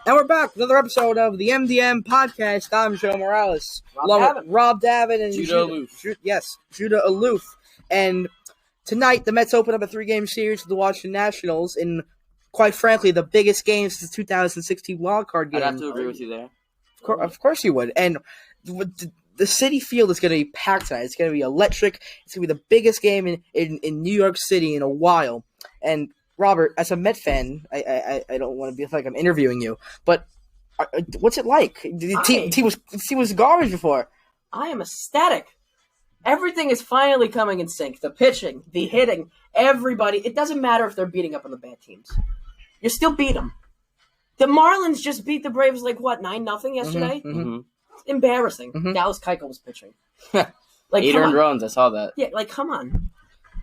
And we're back with another episode of the MDM Podcast. I'm Joe Morales, along with Rob Davin and Judah Aloof. And tonight, the Mets open up a 3-game series with the Washington Nationals in, quite frankly, the biggest game since the 2016 wildcard game. I'd have to agree with you there. Of course you would. And the City Field is going to be packed tonight. It's going to be electric. It's going to be the biggest game in New York City in a while. And Robert, as a Met fan, I don't want to be like I'm interviewing you, but what's it like? The team was garbage before. I am ecstatic. Everything is finally coming in sync. The pitching, the hitting, everybody. It doesn't matter if they're beating up on the bad teams. You still beat them. The Marlins just beat the Braves 9-0 yesterday. Mm-hmm. Embarrassing. Mm-hmm. Dallas Keuchel was pitching. 8 earned runs. I saw that. Yeah, come on.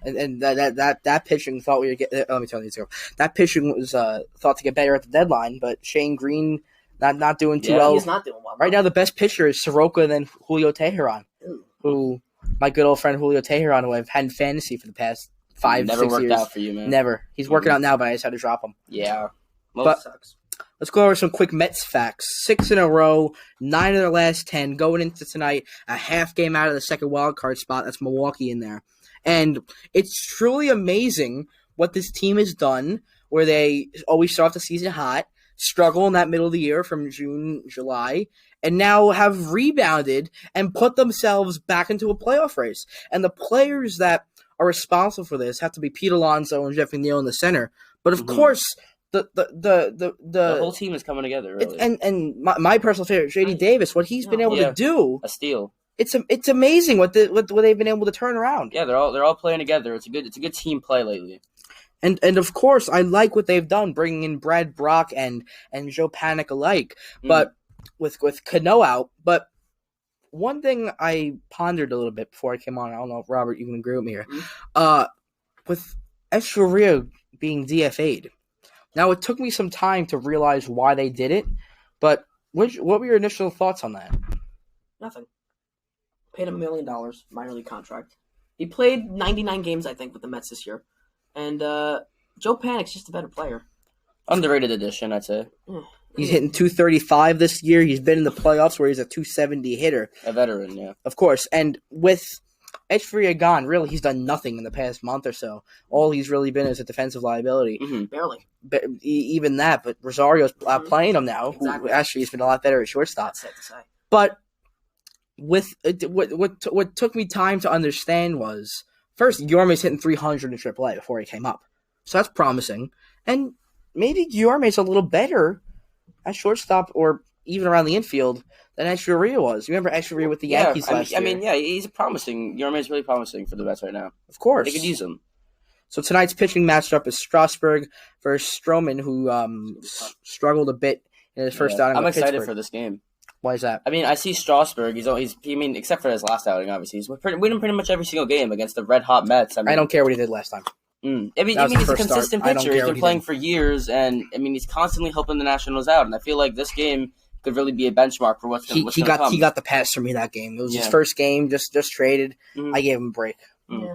And that pitching thought we were getting. Let me tell you, that pitching was thought to get better at the deadline, but Shane Green not doing too well. He's not doing well. Right now, the best pitcher is Soroka and then Julio Teheran, who my good old friend Julio Teheran, who I've had in fantasy for the past 5-6 years. Never worked out for you, man. Never. He's working out now, but I just had to drop him. Yeah, but sucks. Let's go over some quick Mets facts. 6 in a row, 9 of their last 10. Going into tonight, a half game out of the second wild card spot. That's Milwaukee in there. And it's truly amazing what this team has done, where they always start off the season hot, struggle in that middle of the year from June, July, and now have rebounded and put themselves back into a playoff race. And the players that are responsible for this have to be Pete Alonso and Jeff McNeil in the center. But of course, the whole team is coming together. Really. And my personal favorite, JD Davis, what he's been able to do, a steal. It's amazing what they've been able to turn around. Yeah, they're all playing together. It's a good team play lately. And of course, I like what they've done, bringing in Brad Brock and Joe Panic alike. But with Cano out, but one thing I pondered a little bit before I came on, I don't know if Robert you can agree with me here, with Echeverria being DFA'd. Now it took me some time to realize why they did it, but what were your initial thoughts on that? Nothing. Paid him $1 million, minor league contract. He played 99 games, I think, with the Mets this year. And Joe Panic's just a better player. Underrated addition, I'd say. He's hitting .235 this year. He's been in the playoffs where he's a .270 hitter. A veteran, yeah. Of course. And with Echeverria gone, really, he's done nothing in the past month or so. All he's really been is a defensive liability. Mm-hmm. Barely. Even that, but Rosario's playing him now. Exactly. Who actually has been a lot better at shortstop. That's sad to say. But with what took me time to understand was, first, Guillorme's hitting 300 in AAA before he came up. So that's promising. And maybe Guillorme's a little better at shortstop or even around the infield than Echeverria was. You remember Echeverria with the Yankees last year? I mean, he's promising. Guillorme's really promising for the Mets right now. Of course. They could use him. So tonight's pitching matchup is Strasburg versus Stroman, who struggled a bit in his first outing. I'm with excited Pittsburgh. for this game. Why is that? I mean, I see Strasburg. Except for his last outing, obviously, he's winning pretty much every single game against the red-hot Mets. I don't care what he did last time. He's a consistent pitcher. He's been playing for years, and he's constantly helping the Nationals out. And I feel like this game could really be a benchmark for what's going to come. He got the pass for me that game. It was his first game, just traded. Mm-hmm. I gave him a break. Yeah.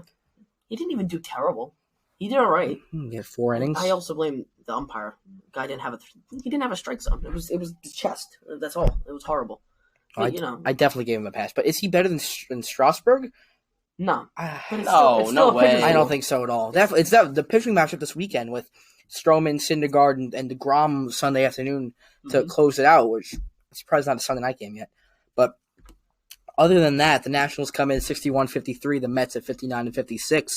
He didn't even do terrible. He did all right. He had 4 innings. I also blame the umpire. Guy didn't have a strike zone. It was the chest. That's all. It was horrible. But, I definitely gave him a pass. But is he better than Strasburg? No. No way. I don't think so at all. It's the pitching matchup this weekend with Stroman, Syndergaard, and DeGrom Sunday afternoon to close it out, which I'm surprised not a Sunday night game yet. But other than that, the Nationals come in 61-53, the Mets at 59-56.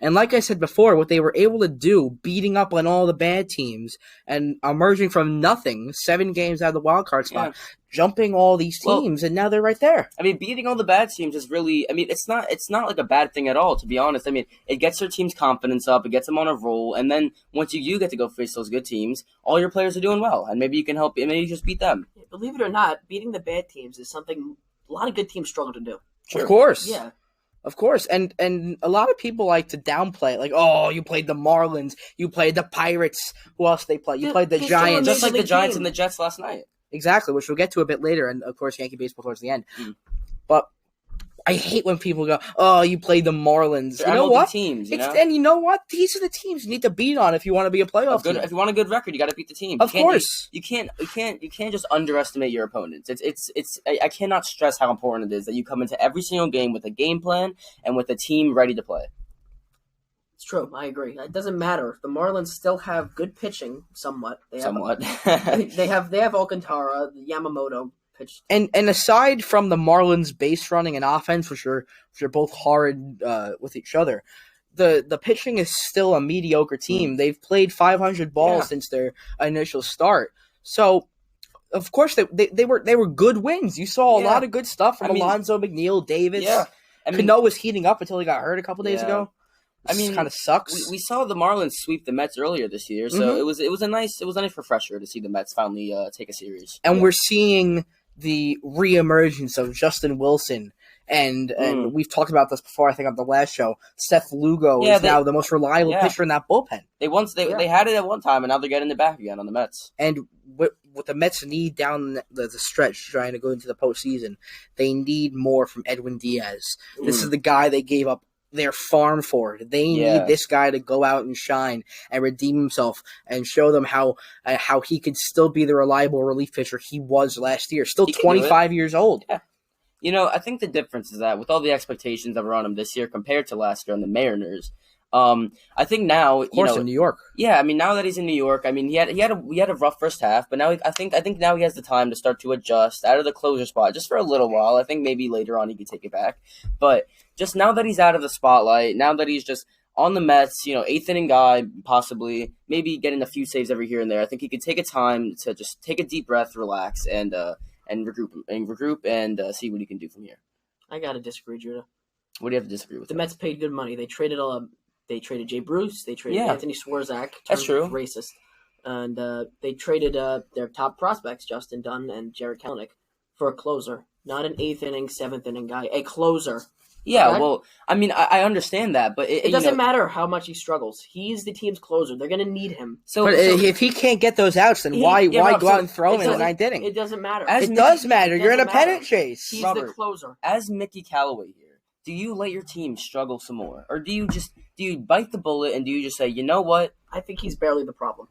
And like I said before, what they were able to do, beating up on all the bad teams and emerging from nothing, 7 games out of the wild card spot, jumping all these teams, and now they're right there. Beating all the bad teams is really, it's not like a bad thing at all, to be honest. It gets their team's confidence up, it gets them on a roll, and then once you get to go face those good teams, all your players are doing well, and maybe you can help, maybe you just beat them. Believe it or not, beating the bad teams is something a lot of good teams struggle to do. Sure. Of course. Yeah. Of course. And a lot of people like to downplay it. Like, oh, you played the Marlins. You played the Pirates. Who else they play? You played the Giants. Just like the Giants and the Jets last night. Exactly, which we'll get to a bit later. And, of course, Yankee baseball towards the end. But I hate when people go, "Oh, you played the Marlins." They're You know MLB what? teams, you know? And you know what? These are the teams you need to beat on if you want to be a playoff team. If you want a good record, you got to beat the team. Of course. You can't just underestimate your opponents. I cannot stress how important it is that you come into every single game with a game plan and with a team ready to play. It's true. I agree. It doesn't matter. The Marlins still have good pitching, somewhat. They have Alcantara, Yamamoto pitched. And aside from the Marlins base running and offense, which are both hard with each other, the pitching is still a mediocre team. They've played 500 balls since their initial start. So, of course, they were good wins. You saw a lot of good stuff from Alonso, McNeil, Davis. Yeah. Cano was heating up until he got hurt a couple days ago. Kind of sucks. We saw the Marlins sweep the Mets earlier this year, so it was a nice refresher to see the Mets finally take a series. And we're seeing the reemergence of Justin Wilson, and we've talked about this before. I think on the last show, Seth Lugo is now the most reliable pitcher in that bullpen. They had it at one time, and now they're getting it back again on the Mets. And what the Mets need down the stretch, trying to go into the postseason, they need more from Edwin Diaz. This is the guy they gave up their farm for. They need this guy to go out and shine and redeem himself and show them how he could still be the reliable relief pitcher he was last year. Still 25 years old. Yeah. You know, I think the difference is that with all the expectations that were on him this year compared to last year on the Mariners, I think now, of course, in New York. Yeah, I mean, now that he's in New York, I mean, he had a rough first half, but now I think now he has the time to start to adjust out of the closer spot just for a little while. I think maybe later on he could take it back, but just now that he's out of the spotlight, now that he's just on the Mets, eighth inning guy, possibly maybe getting a few saves every here and there, I think he could take a time to just take a deep breath, relax, and regroup and see what he can do from here. I gotta disagree, Judah. What do you have to disagree with? The Mets paid good money. They traded Jay Bruce. They traded Anthony Swarzak. That's true. Racist. And they traded their top prospects, Justin Dunn and Jared Kelenic, for a closer. Not an eighth inning, seventh inning guy. A closer. Yeah, correct? Well, I mean, I understand that, but it doesn't matter how much he struggles. He's the team's closer. They're going to need him. But if he can't get those outs, then why go out and throw him in the ninth inning? It doesn't matter. It does matter. You're in a pennant chase. He's Robert, the closer. As Mickey Callaway here, do you let your team struggle some more, or do you bite the bullet and do you just say, you know what? I think he's barely the problem.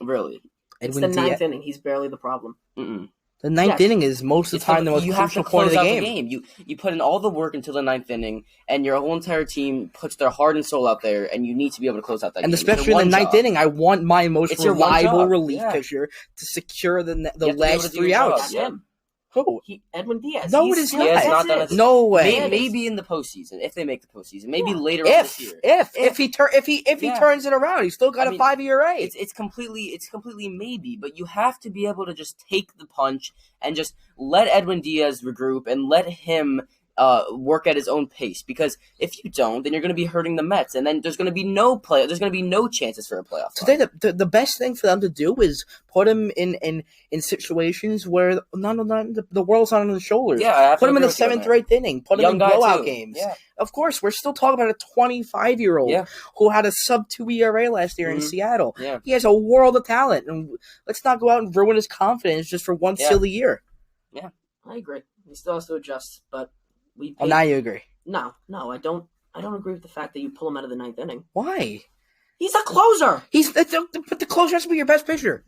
Really? It's the ninth inning. He's barely the problem. Mm-mm. The ninth inning is most of the time the most crucial point of the game. You put in all the work until the ninth inning, and your whole entire team puts their heart and soul out there, and you need to be able to close out that game. And especially in the ninth inning, I want my most reliable relief pitcher to secure the last three outs. Yeah. Who? Edwin Diaz. No, it is not. Diaz not done no way. Maybe in the postseason, if they make the postseason. Maybe later on this year. If he turns it around, he's still got a 5 ERA. It's completely maybe, but you have to be able to just take the punch and just let Edwin Diaz regroup and let him work at his own pace. Because if you don't, then you're going to be hurting the Mets, and then there's going to be no chances for a playoff. So the best thing for them to do is put him in situations where the world's not on his shoulders. Yeah, put him in the seventh or eighth inning. Put him in blowout games. Yeah. Of course, we're still talking about a 25-year-old who had a sub-2 ERA last year in Seattle. Yeah. He has a world of talent, and let's not go out and ruin his confidence just for one silly year. Yeah, I agree. He still has to adjust, but now you agree. No, I don't agree with the fact that you pull him out of the ninth inning. Why? He's a closer. But the closer has to be your best pitcher.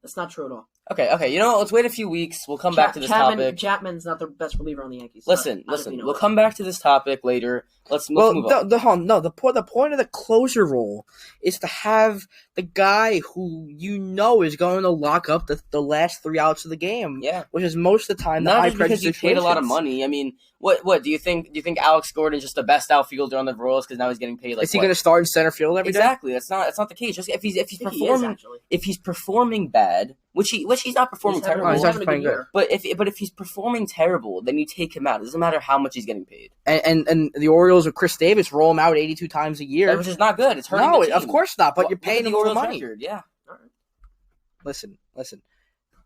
That's not true at all. Okay. You know what? Let's wait a few weeks. We'll come back to this topic. Chapman's not the best reliever on the Yankees. Listen. We'll come back to this topic later. Let's move on. The point of the closer role is to have the guy who is going to lock up the last 3 outs of the game. Yeah, which is most of the time not the high just because you paid a lot of money. I mean, what do you think? Do you think Alex Gordon's just the best outfielder on the Royals because now he's getting paid? Is he going to start in center field every day? Exactly. That's not the case. Just if he's performing bad, which he's not performing terrible. He's not playing good. But if he's performing terrible, then you take him out. It doesn't matter how much he's getting paid. And the Orioles with Chris Davis roll him out 82 times a year, which is not good. It's hurting the team. Of course not. But you're paying him for money. Record. Yeah. Listen.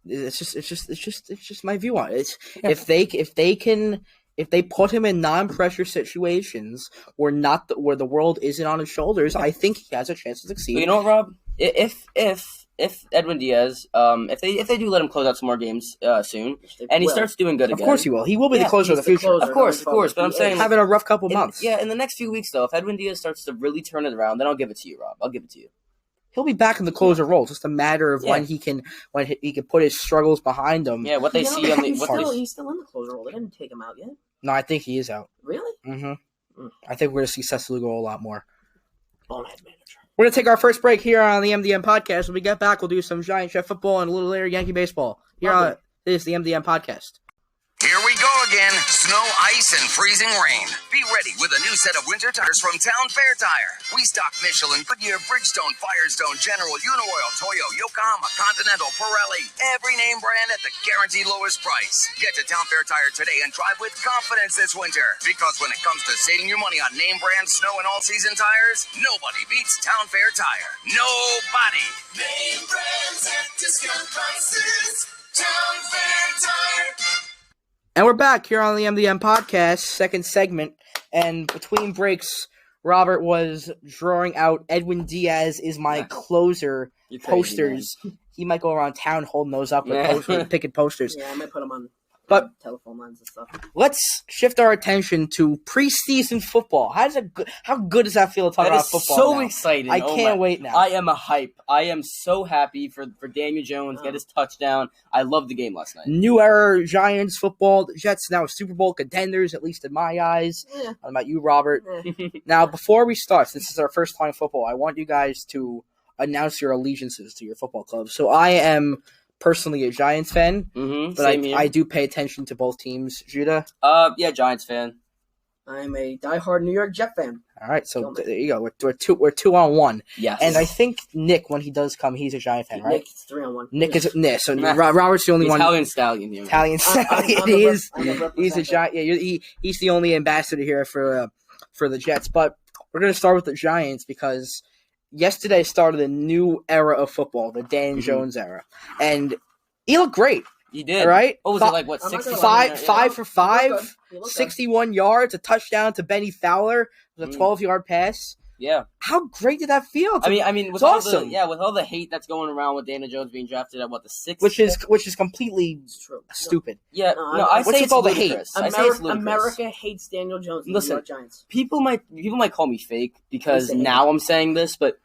It's just my view on it. If they put him in non-pressure situations where the world isn't on his shoulders, I think he has a chance to succeed. But you know what, Rob? If if Edwin Diaz, if they do let him close out some more games soon, and he starts doing good again. Of course he will. He will be the closer of the future. closer. Of course. But I'm saying having a rough couple months. In the next few weeks though, if Edwin Diaz starts to really turn it around, then I'll give it to you, Rob. I'll give it to you. He'll be back in the closer role. It's just a matter of when he can put his struggles behind him. Yeah, what they see on the he's still in the closer role. They didn't take him out yet. No, I think he is out. Really? Mm-hmm. I think we're going to see Cecil go a lot more. Bonehead manager. We're going to take our first break here on the MDM Podcast. When we get back, we'll do some Giant Chef football and a little later Yankee baseball. This is the MDM Podcast. Here we go again. Snow, ice, and freezing rain. Be ready with a new set of winter tires from Town Fair Tire. We stock Michelin, Goodyear, Bridgestone, Firestone, General, Uniroyal, Toyo, Yokohama, Continental, Pirelli. Every name brand at the guaranteed lowest price. Get to Town Fair Tire today and drive with confidence this winter. Because when it comes to saving your money on name brand snow and all-season tires, nobody beats Town Fair Tire. Nobody. Name brands at discount prices. Town Fair Tire. And we're back here on the MDM Podcast, second segment. And between breaks, Robert was drawing out Edwin Diaz is my closer posters. He might go around town holding those up with picking posters. Yeah, I might put them on telephone lines and stuff. Let's shift our attention to preseason football. How good does that feel to talk about football? So now? exciting! I can't wait now. I am a hype. I am so happy for Daniel Jones get his touchdown. I loved the game last night. New era Giants football. The Jets now Super Bowl contenders, at least in my eyes. Yeah. How about you, Robert? Now, before we start, since this is our first time football, I want you guys to announce your allegiances to your football club. So I am personally a Giants fan, but I do pay attention to both teams. Judah? Yeah, Giants fan. I'm a diehard New York Jet fan. All right, so there you go. We're 2-on-1. Yes. And I think Nick, when he does come, he's a Giant fan, right? Nick's 3-on-1. Nick is so Robert's the only one. Italian stallion. Italian stallion. He's a Giant. Yeah, he's the only ambassador here for the Jets. But we're gonna start with the Giants because yesterday started a new era of football, the Dan Jones era, and he looked great. He did. All right. What was it like? What 5 for 5, 61 yards, a touchdown to Benny Fowler, it was a 12-yard pass. Yeah. How great did that feel? I mean, with awesome. With all the hate that's going around with Daniel Jones being drafted at the 6th, which is completely stupid. Yeah, I say it's ludicrous. America hates Daniel Jones. And the New York Giants. People might call me fake because now I'm saying this, but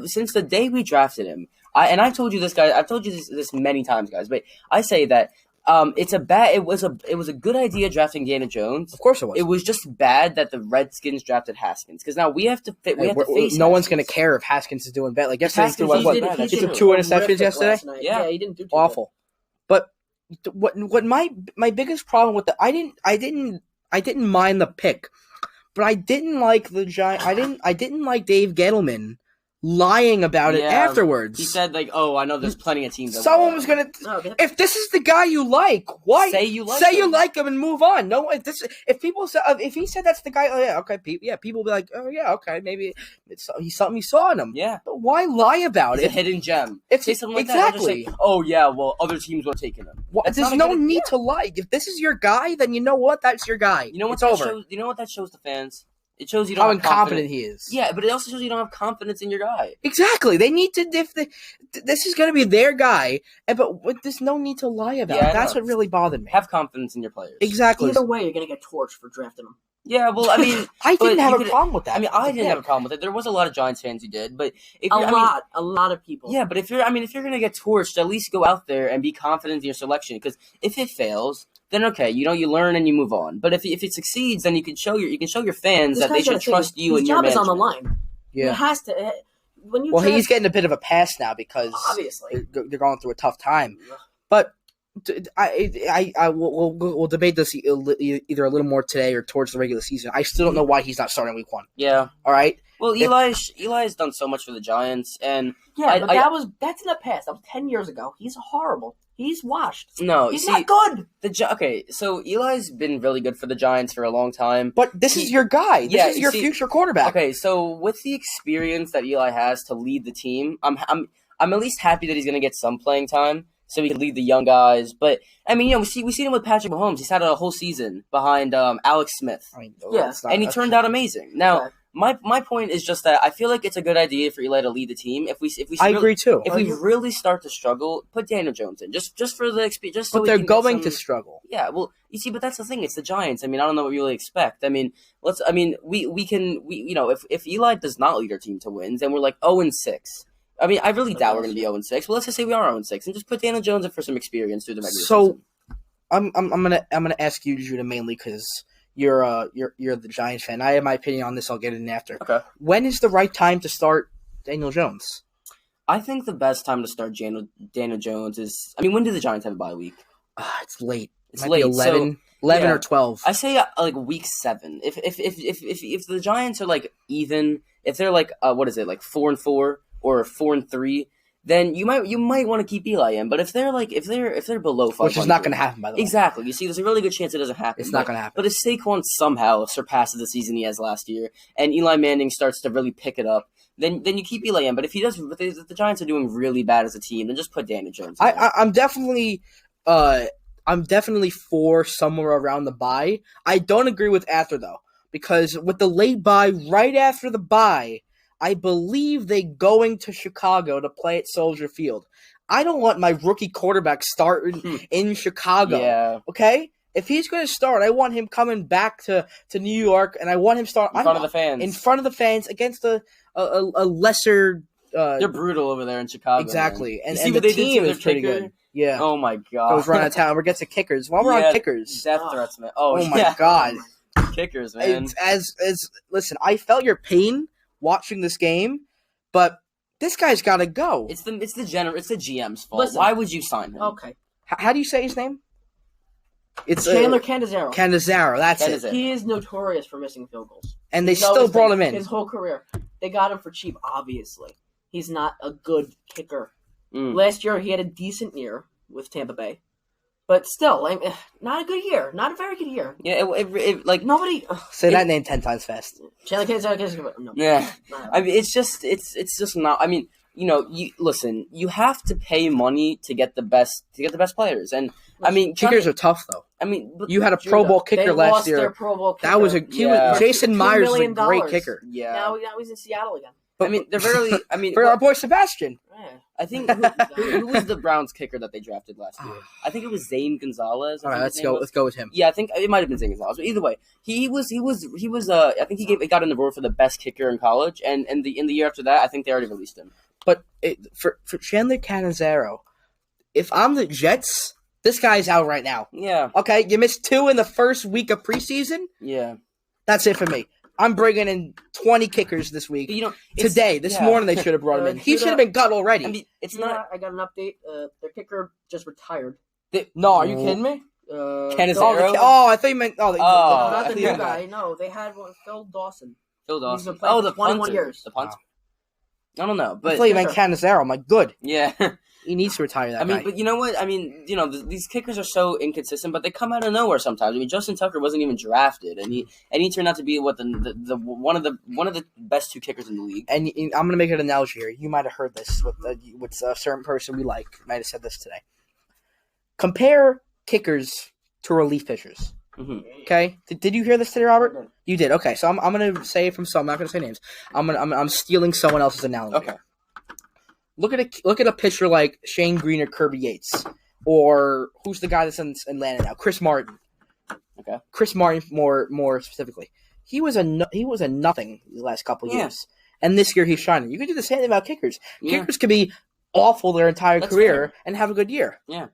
since the day we drafted him, I've told you this, guys. I've told you this many times, guys. But I say that it was a good idea drafting Daniel Jones. Of course it was. It was just bad that the Redskins drafted Haskins because now we have to face. No Haskins. One's going to care if Haskins is doing bad. Like yesterday, he threw two 2 interceptions yesterday. Yeah, he didn't do too awful. Good. But what my biggest problem with I didn't mind the pick, but I didn't like the Giant. I didn't like Dave Gettleman lying about it afterwards. He said, like, "Oh, I know there's plenty of teams." Someone was gonna. If this is the guy you like, why say you like him and move on? No, if he said that's the guy, people will be like, "Oh yeah, okay, maybe it's something you saw in him." Yeah, but why lie about it? It's a hidden gem. Say something like exactly. That. Say, "Oh yeah, well, other teams were taking him." There's no need to lie. If this is your guy, then you know what? That's your guy. You know what? It's over. Shows, you know what that shows the fans? It shows you don't how have incompetent he is. Yeah, but it also shows you don't have confidence in your guy. Exactly. They need to. This is going to be their guy, but there's no need to lie about it. That's what really bothered me. Have confidence in your players. Exactly. Either way, you're going to get torched for drafting them. Yeah, well, I mean, I didn't have a problem with that. I mean, I didn't have a problem with it. There was a lot of Giants fans who did, but a lot of people. Yeah, but if you're going to get torched, at least go out there and be confident in your selection. Because if it fails, then okay, you learn and you move on. But if it succeeds, then you can show your fans that they should trust you and your management. His job is on the line. Yeah, he has to. He's getting a bit of a pass now because obviously they're going through a tough time. But we'll debate this either a little more today or towards the regular season. I still don't know why he's not starting week 1. Yeah. All right. Well, Eli's done so much for the Giants, and that's in the past. That was 10 years ago. He's horrible. He's washed. No, he's not good. Okay, so Eli's been really good for the Giants for a long time. But this is your guy. This is your future quarterback. Okay, so with the experience that Eli has to lead the team, I'm at least happy that he's going to get some playing time so he can lead the young guys. But I mean, we see him with Patrick Mahomes. He's had a whole season behind Alex Smith. And he turned out amazing. Now, My point is just that I feel like it's a good idea for Eli to lead the team. If we I agree too. If we really start to struggle, put Daniel Jones in just for the experience. So but they're going to struggle. Yeah, well, you see, but that's the thing. It's the Giants. I mean, I don't know what you really expect. I mean, if Eli does not lead our team to wins, then we're like 0-6. I mean, I really doubt we're going to be 0-6. Well, let's just say we are 0-6 and just put Daniel Jones in for some experience through the regular season. I'm gonna ask you, Judah, mainly because you're the Giants fan. I have my opinion on this. I'll get it in after. Okay. When is the right time to start Daniel Jones? I think the best time to start Daniel Jones is. I mean, when do the Giants have a bye week? It's late. It's might late. Be 11 or 12. I say like week 7. If the Giants are like even, if they're like 4-4 or 4-3. Then you might want to keep Eli in, but if they're below 500, which is not going to happen, by the way. Exactly. You see, there's a really good chance it doesn't happen. It's not going to happen. But if Saquon somehow surpasses the season he has last year, and Eli Manning starts to really pick it up, then you keep Eli in. But if he does, if the Giants are doing really bad as a team, then just put Daniel Jones in. I'm definitely for somewhere around the bye. I don't agree with after though, because with the late bye, right after the bye, I believe they going to Chicago to play at Soldier Field. I don't want my rookie quarterback starting in Chicago. Yeah. Okay? If he's going to start, I want him coming back to New York, and I want him start in front of the fans. In front of the fans against a lesser. They're brutal over there in Chicago. Exactly, and the team is pretty good. Yeah. Oh my god. Goes run out of town. We're getting to kickers. While we're on kickers, death threats, man. Oh my god. Kickers, man. Listen, I felt your pain watching this game, but this guy's got to go. It's the GM's fault. Listen, why would you sign him? Okay. How do you say his name? It's Chandler Cannizzaro. Cannizzaro, that's it. He is notorious for missing field goals. And they still brought him in. His whole career. They got him for cheap, obviously. He's not a good kicker. Last year, he had a decent year with Tampa Bay. But still, not a good year. Not a very good year. Yeah, it like nobody say that name 10 times fast. Chandler Cannizzaro. No. Yeah, I mean, it's just not. I mean, you have to pay money to get the best players, and I mean, kickers are tough though. I mean, you had a Pro Bowl kicker last year. Their Pro Bowl kicker. That was Jason Myers was a great kicker. Yeah. Now he's in Seattle again. I mean, they're really. I mean, for our boy Sebastian. Yeah. I think who was the Browns kicker that they drafted last year? I think it was Zane Gonzalez. All right, let's go with him. Yeah, I think it might have been Zane Gonzalez. But either way, he was. I think he got in the board for the best kicker in college, and in the year after that, I think they already released him. But for Chandler Cannizzaro, if I'm the Jets, this guy's out right now. Yeah. Okay, you missed 2 in the first week of preseason. Yeah. That's it for me. I'm bringing in 20 kickers this week. This morning they should have brought him in. He should have been cut already. I mean, I got an update. Their kicker just retired. No, are you kidding me? Cannizzaro? I thought you meant. Not the new guy. No, they had one. Phil Dawson. He's been playing the 21 punter. years. The punter. I don't know, but I thought you meant Cannizzaro. I'm like, good. Yeah. He needs to retire that guy. I mean, but you know what? I mean, these kickers are so inconsistent, but they come out of nowhere sometimes. I mean, Justin Tucker wasn't even drafted, and he turned out to be the one of the best 2 kickers in the league. And I'm gonna make an analogy here. You might have heard this with a certain person we like. Might have said this today. Compare kickers to relief pitchers. Mm-hmm. Okay, did you hear this today, Robert? You did. Okay, so I'm gonna say it from some. I'm not gonna say names. I'm stealing someone else's analogy. Okay. Look at a pitcher like Shane Green or Kirby Yates, or who's the guy that's in Atlanta now? Chris Martin. Okay. Chris Martin more specifically. He was a nothing the last couple years, and this year he's shining. You can do the same thing about kickers. Yeah. Kickers could be awful their entire career and have a good year. Yeah.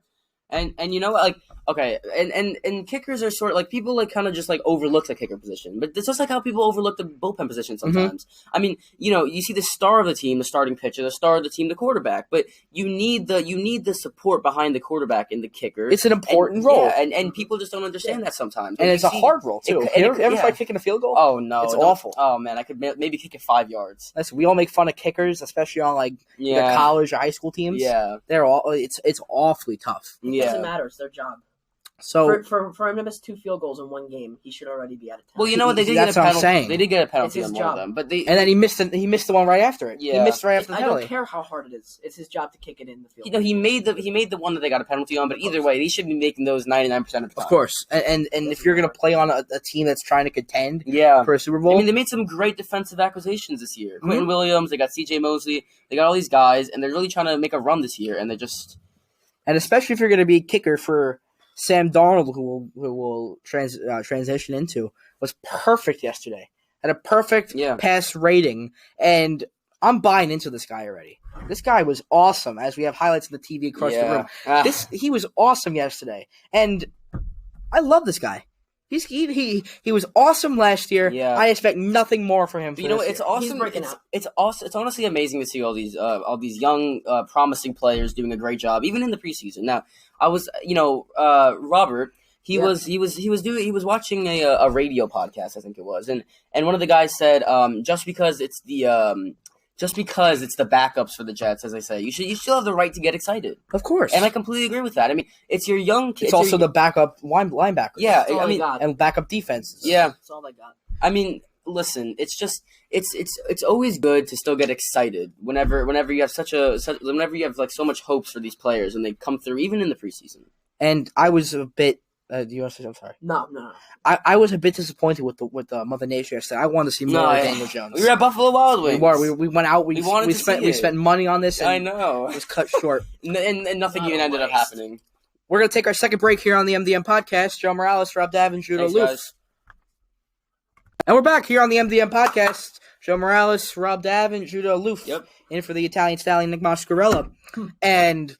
And you know what, like, okay, and kickers are sort of, like, people, like, kind of just, like, overlook the kicker position. But it's just like how people overlook the bullpen position sometimes. Mm-hmm. I mean, you see the star of the team, the starting pitcher, the star of the team, the quarterback. But you need the support behind the quarterback and the kicker. It's an important role. Yeah, and people just don't understand that sometimes. And it's a hard role, too. You ever try kicking a field goal? Oh, no. It's awful. Oh, man, I could maybe kick it 5 yards. Listen, we all make fun of kickers, especially on, like, the college or high school teams. Yeah. It's awfully tough. Yeah. It doesn't matter. It's their job. So for him to miss 2 field goals in one game, he should already be out of town. Well, you know what? They did That's get a what I'm penalty. saying. They did get a penalty It's his on one job. of them, but they and then he missed the one right after it. He Yeah. missed right after the I penalty. don't care how hard it is. It's his job to kick it in the field. he made the one that they got a penalty on. But either way, he should be making those 99% of the time. Of course, and if you're gonna play on a team that's trying to contend Yeah. for a Super Bowl, I mean, they made some great defensive acquisitions this year. Mm-hmm. Quentin Williams, they got C.J. Mosley, they got all these guys, and they're really trying to make a run this year. And they're just and especially if you're gonna be a kicker for Sam Darnold, who will transition into, was perfect yesterday. Had a perfect pass rating, and I'm buying into this guy already. This guy was awesome, as we have highlights in the TV across the room. He was awesome yesterday, and I love this guy. He was awesome last year. Yeah. I expect nothing more from him. But you know, it's awesome. He's breaking out. It's awesome. It's honestly amazing to see all these young, promising players doing a great job, even in the preseason. Now, I was, Robert. He was watching a radio podcast, I think it was, and one of the guys said, just because it's the backups for the Jets, as I say, you still have the right to get excited. Of course, And I completely agree with that. I mean, it's your young kids. it's also the backup linebackers. Yeah, That's all I they mean, got. and backup defenses. yeah. That's all they got. I mean, listen, it's always good to still get excited whenever you have whenever you have like so much hopes for these players and they come through even in the preseason. And I was a bit. Do you want to say? I'm sorry. No. I was a bit disappointed with the Mother Nature yesterday. I wanted to see more of Daniel Jones. We were at Buffalo Wild Wings. We went out. We spent money on this. And I know. It was cut short. and nothing even ended up happening. We're gonna take our second break here on the MDM podcast. Joe Morales, Rob Davin, Judah Thanks, Loof. guys. And we're back here on the MDM podcast. Joe Morales, Rob Davin, Judah Loof. Yep. In for the Italian stallion, Nick Mascarella. And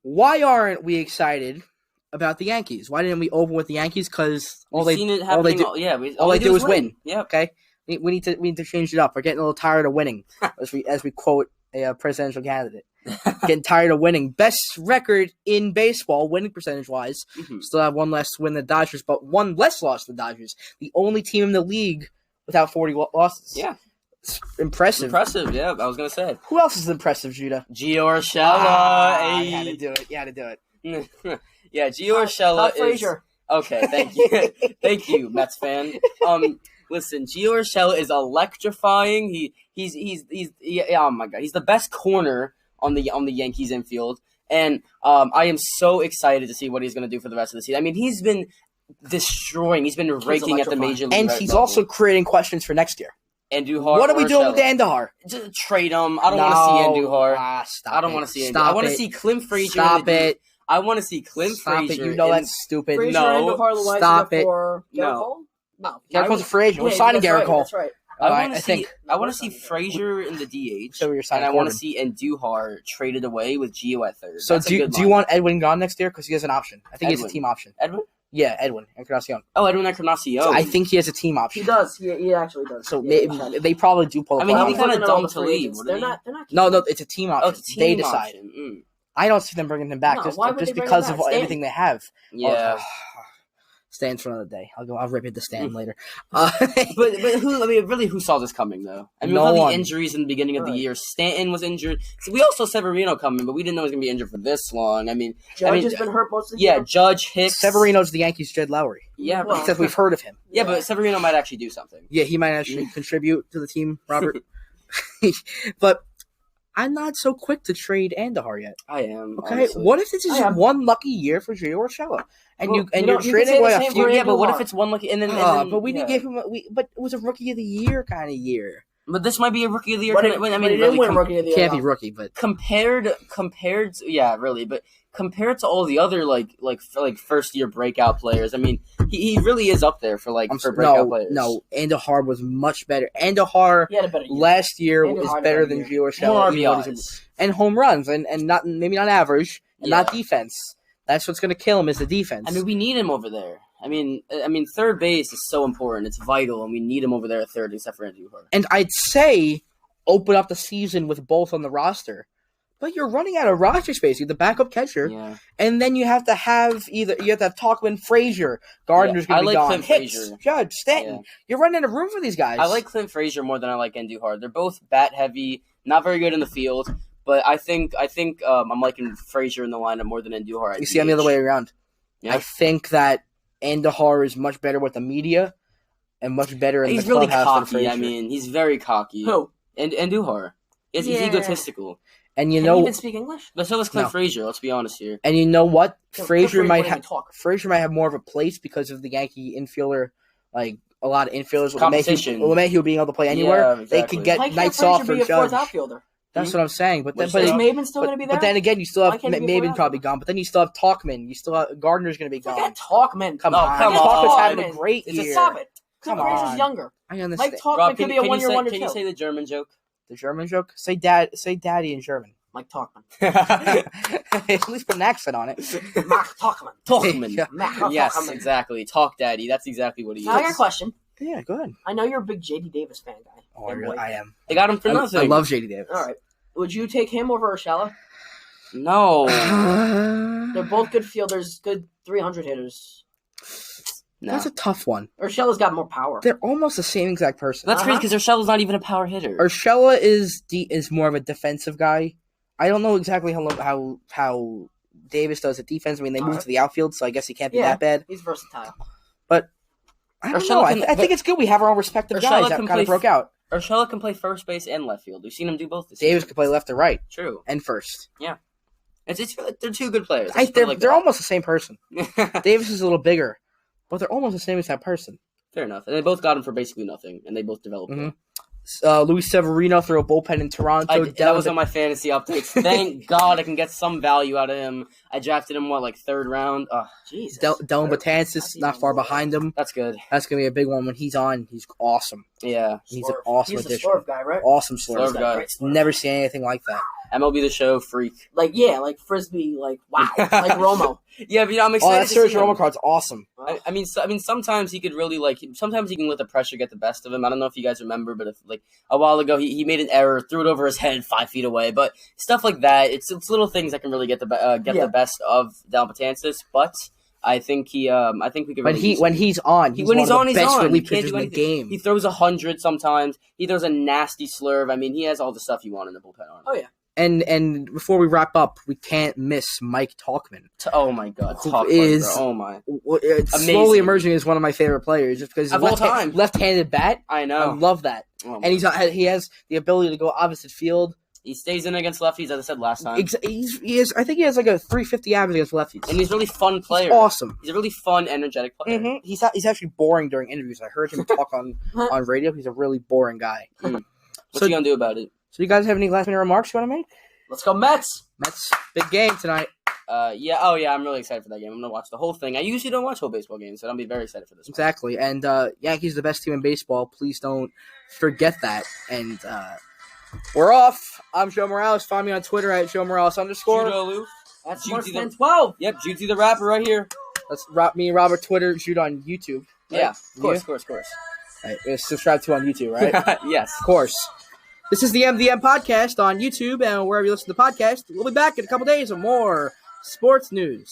why aren't we excited about the Yankees? Why didn't we open with the Yankees? Because all they do is win. Yeah. Okay, we need to change it up. We're getting a little tired of winning, as we quote a presidential candidate. Getting tired of winning. Best record in baseball, winning percentage wise. Mm-hmm. Still have one less win than the Dodgers, but one less loss than the Dodgers. The only team in the league without 40 losses. Yeah. It's impressive. Impressive, yeah. I was gonna say. Who else is impressive, Judah? Gio Urshela. You had to do it. You had to do it. Yeah, Gio Urshela is Frazier. okay. Thank you, thank you, Mets fan. Listen, Gio Urshela is electrifying. Oh my god, he's the best corner on the Yankees infield, and I am so excited to see what he's going to do for the rest of the season. I mean, he's been destroying. He's been raking at the major league, and he's also creating questions for next year. Andujar. What are we doing with Andujar? Just trade him. I don't want to see Andujar. Stop I don't it. want to see Andujar. Stop I want to it. see Clint Frazier. Stop it. I want to see Clint Stop Frazier. it. You know that's stupid. Frazier No. and Andujar, Stop it. for Garrett No. Cole? No. Garrett Cole's a free agent. We're Yeah, signing that's Garrett right, Cole. That's right. I want to see Frazier in the DH, So you're signing and I want to Corbin. see Andujar traded away with Gio at third. So That's a do good you line. want Edwin gone next year? Because he has an option. I think he has a Edwin. team option. Edwin? Yeah, Edwin Encarnacion. Oh, Edwin Encarnacion. So I think he has a team option. He does. He actually does. So Yeah, they probably do pull. I mean, off. he'd be kinda looking at all dumb the to free leave, agents. wouldn't They're No, not. it's a team Oh, option. it's a team They decide. option. Mm. I don't see them bringing him back No, just why would they bring because him of back? Stand. everything they have. Yeah. Oh, stands for another day. I'll rip it to stand later. But who? I mean, really, who saw this coming though? I mean, No with all one. the injuries in the beginning of the Right. year, Stanton was injured. So we also saw Severino coming, but we didn't know he was going to be injured for this long. I mean, Judge has been hurt most of the yeah, year. Judge Hicks, Severino's the Yankees' Jed Lowry. Yeah, Well, Except we've heard of him. yeah, but Severino might actually do something. Yeah, he might actually contribute to the team, Robert. But I'm not so quick to trade Andujar yet. I am. Okay, honestly. what if this is I am. one lucky year for Gio Urshela, and Well, you're you could trading say away the a same few? for Yeah, but what if Andujar. it's one lucky and then But we didn't yeah. give him. But it was a rookie of the year kind of year. But this might be a rookie of the year. But I mean, he didn't really, win rookie of the year. Can't be though. rookie, but compared to, yeah, really, but compared to all the other like first year breakout players, I mean, he really is up there for breakout players. no. Andujar was much better. Andujar He had a better year. last year Andujar was had a better better than year. Gio Urshela. More even though he's RBIs. and home runs, and not maybe not average, and not Yeah. defense. That's what's going to kill him is the defense. I mean, we need him over there. I mean, third base is so important. It's vital, and we need him over there at third, except for Andujar. and I'd say open up the season with both on the roster. But you're running out of roster space. You're the backup catcher, Yeah, and then you have to have Talkman, Frazier, Gardner's Yeah, going to be I like gone, Clint Hicks, Frazier. Judge, Stanton. Yeah. You're running out of room for these guys. I like Clint Frazier more than I like Andujar. They're both bat heavy, not very good in the field, but I think I'm liking Frazier in the lineup more than Andujar. You see, I'm the other way around. Yeah. I think that Andahar is much better with the media and much better in He's the really clubhouse than cocky. Frazier. I mean, he's very cocky. Who? And Duhar. He's Yeah. egotistical. and you Can he know, even speak English? But so is Clint No. Frazier, let's be honest here. and you know what? No, Frazier Cliff might wouldn't have even talk. Frazier might have more of a place because of the Yankee infielder, like a lot of infielders. Competition. LeMahieu being able to play anywhere, Yeah, they exactly. could get Why can't nights Frazier off for be a fourth Judge. outfielder? That's what I'm saying. But then, What's but, Is that? Maben still going to be there? but then again, you still have Why can't he be a Maben fourth probably outfielder? gone. But then you still have Talkman. You still have Gardner's going to be Look gone. at Talkman. Come Oh, on, come Talkman's on. having a great It's year. Stop it. Come Cliff Frazier's on. younger. I understand. Mike Talkman Rob, could be a one-year wonder can too. you say the German joke? The German joke? Say daddy in German. Mike Talkman. At least put an accent on it. Mark Talkman. Talkman. Yeah. Mark Yes, Talkman. exactly. Talk daddy. That's exactly what he Now I got a is. question. Yeah, go ahead. I know you're a big JD Davis fan guy. Oh, Fanboy. I am. They got him for nothing. I love JD Davis. All right. Would you take him over Urshela? No. They're both good fielders, good 300 hitters. No. That's a tough one. Urshela's got more power. They're almost the same exact person. That's crazy because Urshela's not even a power hitter. Urshela is more of a defensive guy. I don't know exactly how Davis does at defense. I mean, they moved to the outfield, so I guess he can't be Yeah. that bad. He's versatile. I don't Urshela know. can- I think it's good we have our own respective Urshela guys that can kind play of broke out. Urshela can play first base and left field. We've seen him do both this Davis season. can play left or right True. and first. It's they're two good players. They're almost the same person. Davis is a little bigger, but they're almost the same exact person. Fair enough. And they both got him for basically nothing, and they both developed him. Luis Severino threw a bullpen in Toronto. That was on my fantasy updates. Thank God I can get some value out of him. I drafted him, third round? Ugh, Jesus. Dylan That's Betances not even far more. behind him. that's good. That's gonna be a big one when he's on. He's awesome. Yeah. He's an Slurve. awesome He's the addition. Slurve guy, right? Awesome Slurve slurve. guy. Great slurve. Never seen anything like that. MLB The Show freak. Like Frisbee, wow, like Romo. Yeah, but I'm Oh, excited that to see Sergio him. Romo card's awesome. I mean, sometimes he could really sometimes he can let the pressure get the best of him. I don't know if you guys remember, but if a while ago he made an error, threw it over his head 5 feet away. But stuff like that, it's little things that can really get the best of Dylan Betances. But I think we could. When Really when he's on, he's when one he's of the on, he's best on. relief He can't pitchers do in the anything. game. He throws 100 sometimes. He throws a nasty slurve. I mean, he has all the stuff you want in the bullpen arm. Oh yeah. And before we wrap up, we can't miss Mike Talkman. Oh my God, Who talk is- about it, bro. Oh my, It's Amazing. slowly emerging as one of my favorite players, just because Of all time. left-handed bat. I I know. love that, Oh, and he has the ability to go opposite field. he stays in against lefties, as I said last time, I think he has like a 350 average against lefties. and he's a really fun player. He's awesome. He's a really fun, energetic player. Mm-hmm. He's actually boring during interviews. I heard him talk on radio. He's a really boring guy. What So- you gonna do about it? So you guys have any last minute remarks you want to make? Let's go Mets. Mets big game tonight. Yeah. Oh yeah, I'm really excited for that game. I'm gonna watch the whole thing. I usually don't watch whole baseball games, so I'll be very excited for this one. Exactly. And Yankees the best team in baseball. Please don't forget that. And we're off. I'm Joe Morales. Find me on Twitter at Joe Morales _. Judo Aloof. That's Juicy March the- 10-12. Yep, Juicy the rapper right here. That's me and Robert Twitter. Shoot on YouTube. Right? Yeah, of course, Yeah? of course, of course. All right, subscribe to on YouTube, right? Yes. Of course. This is the MDM Podcast on YouTube and wherever you listen to the podcast. We'll be back in a couple days with more sports news.